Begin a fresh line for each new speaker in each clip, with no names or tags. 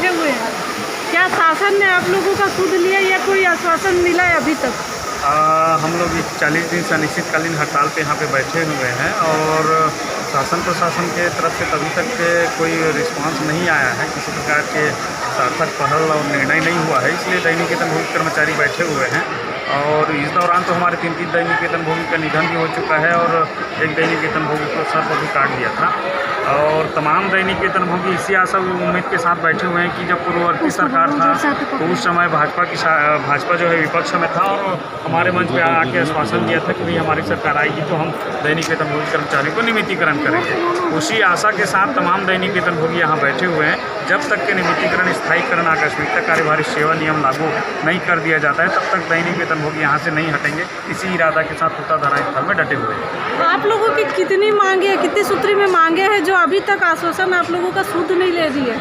बैठे हुए हैं, क्या शासन ने आप लोगों का सुध लिया या कोई आश्वासन मिला है अभी तक?
हम लोग 40 दिन से अनिश्चितकालीन हड़ताल पे यहाँ पे बैठे हुए हैं और शासन प्रशासन के तरफ से अभी तक कोई रिस्पांस नहीं आया है, किसी प्रकार के सार्थक पहल और निर्णय नहीं हुआ है। इसलिए दैनिक वेतनभोगी कर्मचारी बैठे हुए हैं और इस दौरान तो हमारे 3 दैनिक वेतनभोगी का निधन भी हो चुका है और एक दैनिक वेतनभोगी को सर पर भी काट दिया था। और तमाम दैनिक वेतनभोगी इसी आशा उम्मीद के साथ बैठे हुए हैं कि जब पूर्ववर्ती सरकार था तो उस समय भाजपा जो है विपक्ष में था और हमारे मंच पे आके आश्वासन दिया था कि भाई हमारी सरकार आएगी तो हम दैनिक वेतनभोगी कर्मचारियों को नियमितीकरण करेंगे। उसी आशा के साथ तमाम दैनिक वेतनभोगी यहाँ बैठे हुए हैं। जब तक के नियमितीकरण, स्थायीकरण, आकस्मिकता कार्यभारी सेवा नियम लागू नहीं कर दिया जाता है तब तक दैनिक वेतनभोगी यहाँ से नहीं हटेंगे। इसी इरादा के साथ उत्तरधारा स्थल में डटे हुए हैं।
आप लोगों की कितनी मांगे है, कितनी सूत्री में मांगे हैं जो अभी तक आश्वासन आप लोगों का सुध नहीं ले रही है?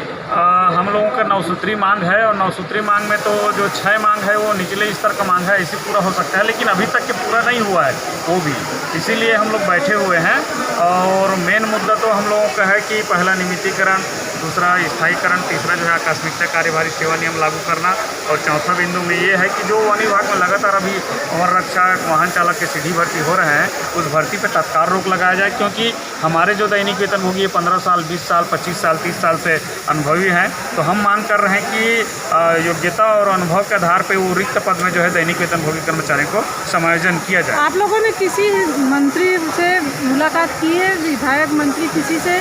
हम लोगों का 9 सूत्री मांग है और 9 सूत्री मांग में तो जो 6 मांग है वो निचले स्तर का मांग है, इसी पूरा हो सकता है, लेकिन अभी तक के पूरा नहीं हुआ है वो भी। इसीलिए हम लोग बैठे हुए हैं और मेन मुद्दा तो हम लोगों का है कि पहला नियमितीकरण, दूसरा स्थायीकरण, तीसरा जो है आकस्मिकता कार्यभारी सेवा नियम लागू करना और चौथा बिंदु में ये है कि जो वन विभाग में लगातार अभी वन रक्षक, वाहन चालक के सीधी भर्ती हो रहे हैं उस भर्ती पर तत्काल रोक लगाया जाए, क्योंकि हमारे जो दैनिक वेतनभोगी 15 साल, 20 साल, 25 साल, 30 साल से अनुभवी हैं। तो हम मांग कर रहे हैं कि योग्यता और अनुभव के आधार पर वो रिक्त पद में जो है दैनिक वेतनभोगी कर्मचारियों को समायोजन किया जाए।
आप लोगों ने किसी मंत्री से मुलाकात की है, विधायक, मंत्री, किसी से?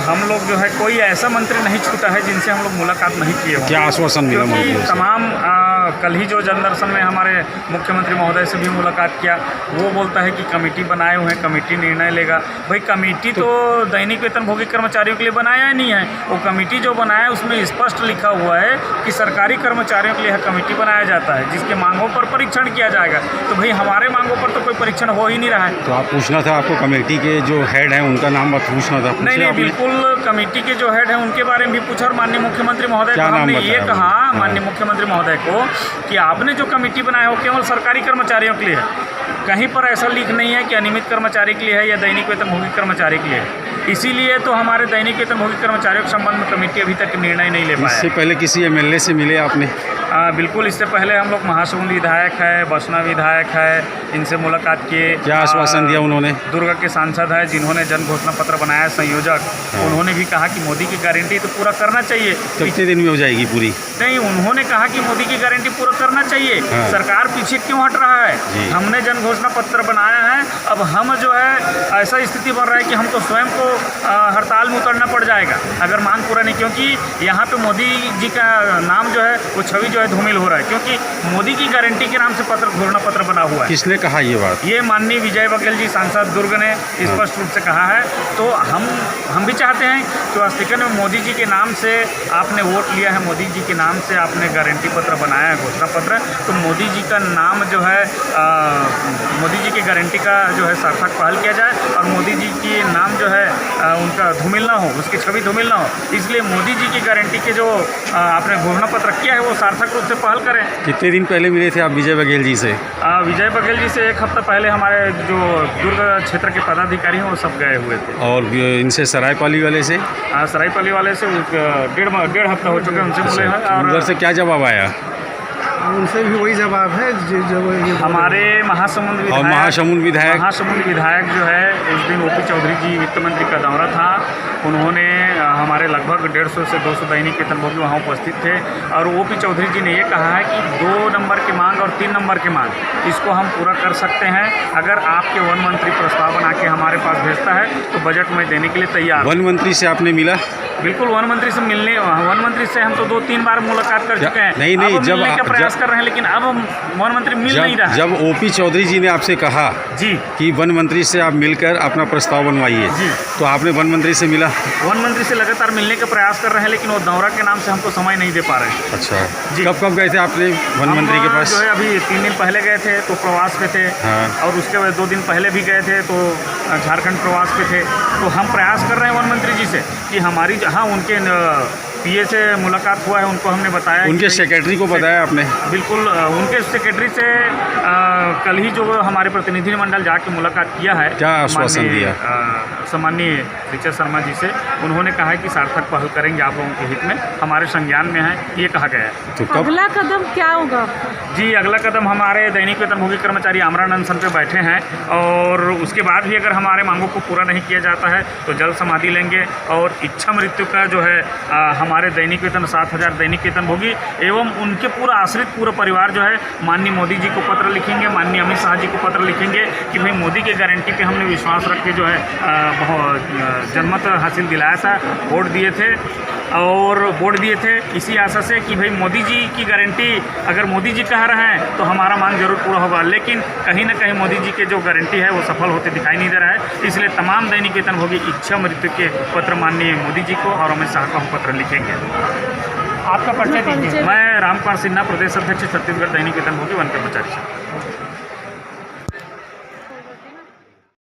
हम लोग जो है कोई ऐसा मंत्री नहीं छूटा है जिनसे हम लोग मुलाकात नहीं किए हों।
क्या आश्वासन मिला मंत्री से?
तमाम कल ही जो जनदर्शन में हमारे मुख्यमंत्री महोदय से भी मुलाकात किया, वो बोलता है कि कमेटी बनाए हुए हैं, कमेटी निर्णय लेगा। भाई कमेटी तो दैनिक वेतनभोगी कर्मचारियों के लिए बनाया ही नहीं है। वो कमेटी जो बनाया है उसमें स्पष्ट लिखा हुआ है कि सरकारी कर्मचारियों के लिए कमेटी बनाया जाता है जिसके मांगों पर परीक्षण किया जाएगा। तो भाई हमारे मांगों पर तो कोई परीक्षण हो ही नहीं रहा है।
तो आप पूछना था, आपको कमेटी के जो हेड हैं उनका नाम मत पूछना था?
नहीं, बिल्कुल कमेटी के जो हेड हैं उनके बारे में भी पूछा और माननीय मुख्यमंत्री महोदय को हमने ये कहा, माननीय मुख्यमंत्री महोदय को, कि आपने जो कमेटी बनाया हो केवल सरकारी कर्मचारियों के लिए है। कहीं पर ऐसा लिख नहीं है कि अनियमित कर्मचारी के लिए है या दैनिक वेतनभोगी कर्मचारी के लिए है। इसीलिए तो हमारे दैनिक वेतनभोगी कर्मचारियों के संबंध में कमेटी अभी तक निर्णय नहीं ले पाया।
इससे पहले किसी एमएलए से मिले आपने?
बिल्कुल, इससे पहले हम लोग महासमुंद विधायक है, बसना विधायक है, इनसे मुलाकात किए।
क्या आश्वासन दिया उन्होंने?
दुर्ग के सांसद हैं जिन्होंने जन घोषणा पत्र बनाया, संयोजक, उन्होंने भी कहा कि मोदी की गारंटी तो पूरा करना चाहिए।
कितने दिन में हो जाएगी पूरी?
नहीं, उन्होंने कहा कि मोदी की गारंटी पूरा करना चाहिए। सरकार पीछे क्यों हट रहा है? हमने जन घोषणा पत्र बनाया है, अब हम जो है ऐसा स्थिति बन रहा है कि हमको स्वयं को हड़ताल में उतरना पड़ जाएगा अगर मांग पूरा नहीं, क्योंकि यहाँ पे मोदी जी का नाम जो है वो छवि जो है धूमिल हो रहा है, क्योंकि मोदी की गारंटी के नाम से घोषणा पत्र बना हुआ है।
किसने कहा ये बात?
ये माननीय विजय बघेल जी, सांसद दुर्ग ने स्पष्ट रूप से कहा है। तो हम भी चाहते हैं कि वास्तविक में मोदी जी के नाम से आपने वोट लिया है, मोदी जी के नाम से आपने गारंटी पत्र बनाया है, घोषणा पत्र, तो मोदी जी का नाम जो है मोदी जी की गारंटी का जो है सार्थक पहल किया जाए और मोदी जी की नाम जो है उनका धूमिल ना हो, उसकी छवि धूमिल ना हो। इसलिए मोदी जी की गारंटी के जो आपने घोषणा पत्र किया है वो सार्थक रूप से पहल करें।
कितने दिन पहले मिले थे आप विजय बघेल जी से?
विजय बघेल जी से 1 हफ्ता पहले हमारे जो दुर्ग क्षेत्र के पदाधिकारी हैं वो सब गए हुए थे।
और इनसे सरायपाली वाले से?
सरायपाली वाले से डेढ़ हफ्ता हो चुके हैं, उनसे मिले हैं। और
उधर से क्या जवाब आया?
उनसे भी वही जवाब है जो
हमारे महासमुंद विधायक जो है, उस दिन ओपी चौधरी जी वित्त मंत्री का दौरा था, उन्होंने हमारे लगभग 150 से 200 दैनिक वेतनभोगी वहाँ उपस्थित थे और ओपी चौधरी जी ने ये कहा है कि 2 नंबर की मांग और 3 नंबर की मांग इसको हम पूरा कर सकते हैं अगर आपके वन मंत्री प्रस्ताव बना के हमारे पास भेजता है तो बजट में देने के लिए तैयार।
वन मंत्री से आपने मिला?
बिल्कुल, वन मंत्री से हम तो 2-3 बार मुलाकात कर चुके हैं।
नहीं,
जब मिलने का प्रयास कर रहे हैं, लेकिन अब वन मंत्री मिल नहीं रहा है।
जब ओपी चौधरी जी ने आपसे कहा
जी
कि वन मंत्री से आप मिलकर अपना प्रस्ताव बनवाइए, तो आपने वन मंत्री से मिला?
वन मंत्री से लगातार मिलने का प्रयास कर रहे हैं, लेकिन वो दौरा के नाम से हमको समय नहीं दे पा रहे हैं।
अच्छा जी। कब गए थे आपने वन मंत्री के पास?
जो है अभी 3 दिन पहले गए थे तो प्रवास पे थे। और उसके बाद 2 दिन पहले भी गए थे तो झारखंड प्रवास पे थे। तो हम प्रयास कर रहे हैं वन मंत्री जी से कि हमारी उनके पीए से मुलाकात हुआ है, उनको हमने बताया कि
उनके
भाई-
सेक्रेटरी को बताया आपने?
बिल्कुल, उनके सेक्रेटरी से कल ही जो हमारे प्रतिनिधिमंडल जाके मुलाकात किया है,
क्या आश्वासन
माननीय,
दिया?
सम्मानीय ऋचा शर्मा जी से, उन्होंने कहा है कि सार्थक पहल करेंगे आप लोगों के हित में, हमारे संज्ञान में है, ये कहा गया है।
तो कब?
अगला कदम क्या होगा?
जी, अगला कदम हमारे दैनिक वेतनभोगी कर्मचारी आमरण अनशन पे बैठे हैं और उसके बाद भी अगर हमारे मांगों को पूरा नहीं किया जाता है तो जल समाधि लेंगे और इच्छा मृत्यु का जो है हमारे दैनिक वेतन 7,000 दैनिक वेतनभोगी एवं उनके पूरा आश्रित पूरा परिवार जो है माननीय मोदी जी को पत्र लिखेंगे, माननीय अमित शाह जी को पत्र लिखेंगे कि भाई मोदी के गारंटी पे हमने विश्वास रख के जो है जनमत हासिल दिलाया था, वोट दिए थे और वोट दिए थे इसी आशा से कि भाई मोदी जी की गारंटी अगर मोदी जी कह रहे हैं तो हमारा मांग जरूर पूरा होगा, लेकिन कहीं ना कहीं मोदी जी के जो गारंटी है वो सफल होते दिखाई नहीं दे रहा है। इसलिए तमाम दैनिक वेतनभोगी इच्छा मृत्यु के पत्र माननीय मोदी जी को और अमित शाह को हम पत्र लिखेंगे। आपका परिचय दीजिए। मैं रामकुमार सिन्हा, प्रदेश अध्यक्ष छत्तीसगढ़ दैनिक वेतनभोगी वन कर्मचारी संघ।